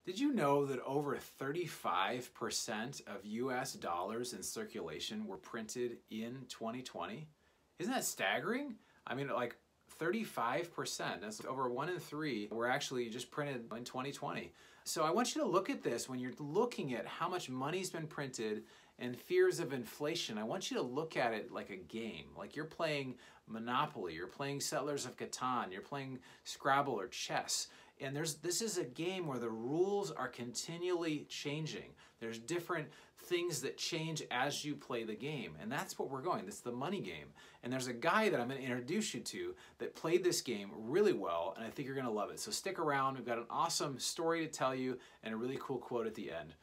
Did you know that over 35% of US dollars in circulation were printed in 2020? Isn't that staggering? I mean, like 35%, that's over 1 in 3 were actually just printed in 2020. So I want you to look at this when you're looking at how much money's been printed and fears of inflation. I want you to look at it like a game, like you're playing Monopoly, you're playing Settlers of Catan, you're playing Scrabble or chess. And this is a game where the rules are continually changing. There's different things that change as you play the game. And that's what we're going. It's the money game. And there's a guy that I'm going to introduce you to that played this game really well, and I think you're going to love it. So stick around. We've got an awesome story to tell you and a really cool quote at the end.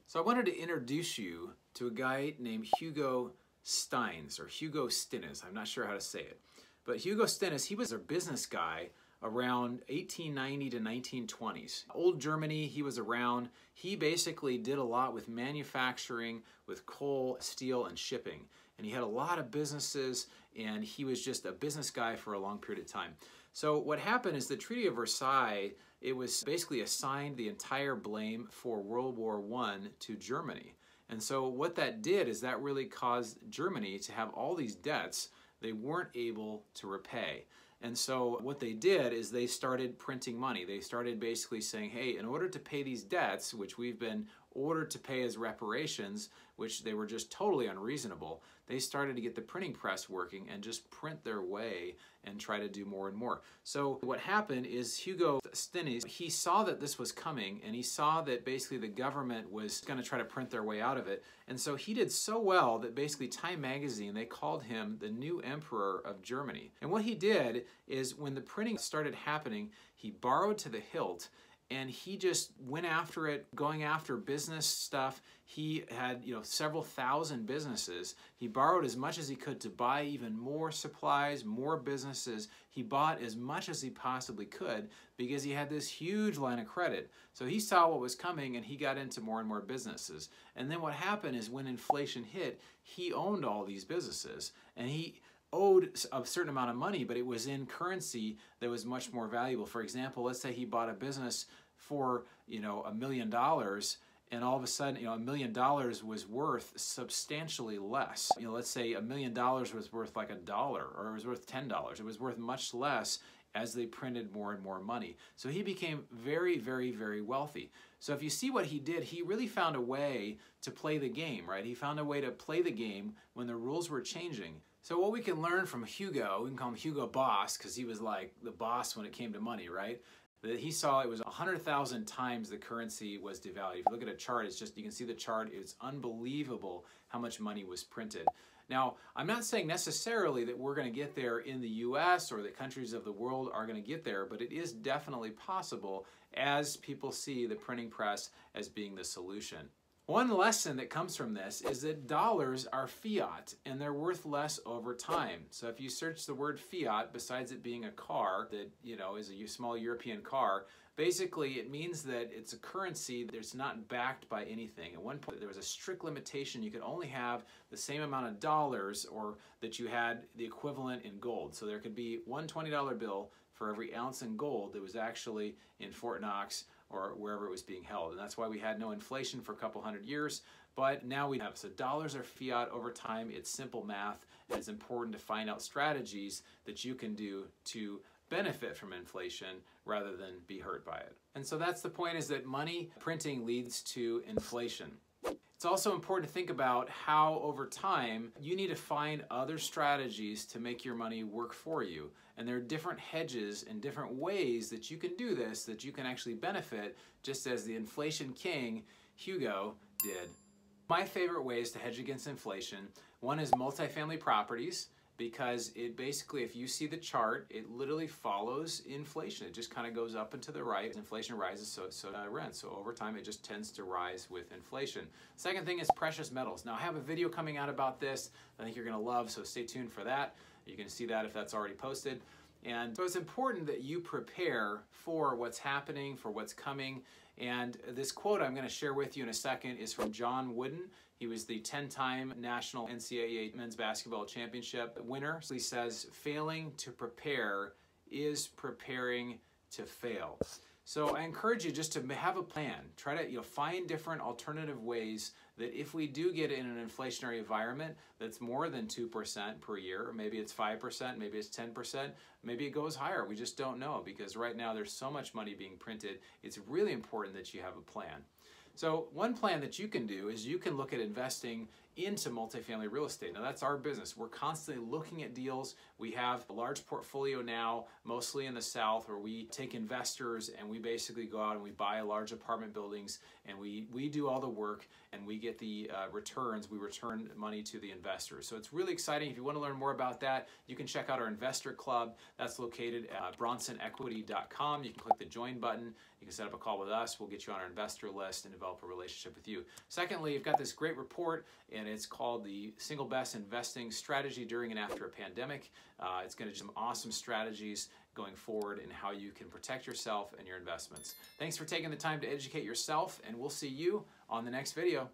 So I wanted to introduce you to a guy named Hugo Steins, or Hugo Stinnes. I'm not sure how to say it. But Hugo Steins, he was a business guy around 1890 to 1920s. Old Germany, he was around. He basically did a lot with manufacturing, with coal, steel, and shipping. And he had a lot of businesses, and he was just a business guy for a long period of time. So what happened is the Treaty of Versailles, it was basically assigned the entire blame for World War I to Germany. And so what that did is that really caused Germany to have all these debts they weren't able to repay. And so what they did is they started printing money. They started basically saying, hey, in order to pay these debts, which we've been ordered to pay as reparations, which they were just totally unreasonable, they started to get the printing press working and just print their way and try to do more and more. So what happened is Hugo Steins, he saw that this was coming, and he saw that basically the government was going to try to print their way out of it. And so he did so well that basically Time magazine, they called him the new emperor of Germany. And what he did is when the printing started happening, he borrowed to the hilt, and he just went after it, going after business stuff. He had, several thousand businesses. He borrowed as much as he could to buy even more supplies, more businesses. He bought as much as he possibly could because he had this huge line of credit. So he saw what was coming, and he got into more and more businesses. And then what happened is when inflation hit, he owned all these businesses, and he owed a certain amount of money, but it was in currency that was much more valuable. For example, let's say he bought a business for, $1 million, and all of a sudden, $1 million was worth substantially less. Let's say $1 million was worth like $1, or it was worth $10. It was worth much less as they printed more and more money. So he became very, very, very wealthy. So if you see what he did, he really found a way to play the game, right? He found a way to play the game when the rules were changing. So what we can learn from Hugo, we can call him Hugo Boss, because he was like the boss when it came to money, right? That he saw it was 100,000 times the currency was devalued. If you look at a chart, it's just, you can see the chart, it's unbelievable how much money was printed. Now, I'm not saying necessarily that we're going to get there in the US or that countries of the world are going to get there, but it is definitely possible as people see the printing press as being the solution. One lesson that comes from this is that dollars are fiat, and they're worth less over time. So if you search the word fiat, besides it being a car that, is a small European car, basically it means that it's a currency that's not backed by anything. At one point there was a strict limitation. You could only have the same amount of dollars, or that you had the equivalent in gold. So there could be one $20 bill for every ounce in gold that was actually in Fort Knox or wherever it was being held. And that's why we had no inflation for a couple hundred years, but now we have. So dollars are fiat over time. It's simple math, and it's important to find out strategies that you can do to benefit from inflation rather than be hurt by it. And so that's the point, is that money printing leads to inflation. It's also important to think about how over time you need to find other strategies to make your money work for you. And there are different hedges and different ways that you can do this, that you can actually benefit, just as the inflation king, Hugo, did. My favorite ways to hedge against inflation, one is multifamily properties, because it basically, if you see the chart, it literally follows inflation. It just kind of goes up and to the right. As inflation rises, so rent. So over time, it just tends to rise with inflation. Second thing is precious metals. Now, I have a video coming out about this I think you're going to love, so stay tuned for that. You can see that if that's already posted. And so it's important that you prepare for what's happening, for what's coming. And this quote I'm going to share with you in a second is from John Wooden. He was the 10-time national NCAA men's basketball championship winner. So he says, failing to prepare is preparing to fail. So I encourage you just to have a plan. Try to find different alternative ways that if we do get in an inflationary environment that's more than 2% per year, or maybe it's 5%, maybe it's 10%, maybe it goes higher. We just don't know, because right now there's so much money being printed. It's really important that you have a plan. So one plan that you can do is you can look at investing into multifamily real estate. Now that's our business. We're constantly looking at deals. We have a large portfolio now, mostly in the South, where we take investors and we basically go out and we buy large apartment buildings, and we do all the work and we get the returns. We return money to the investors. So it's really exciting. If you want to learn more about that, you can check out our investor club. That's located at bronsonequity.com. You can click the join button. You can set up a call with us. We'll get you on our investor list and develop a relationship with you. Secondly, you've got this great report, and it's called the Single Best Investing Strategy During and After a Pandemic. It's going to do some awesome strategies going forward in how you can protect yourself and your investments. Thanks for taking the time to educate yourself, and we'll see you on the next video.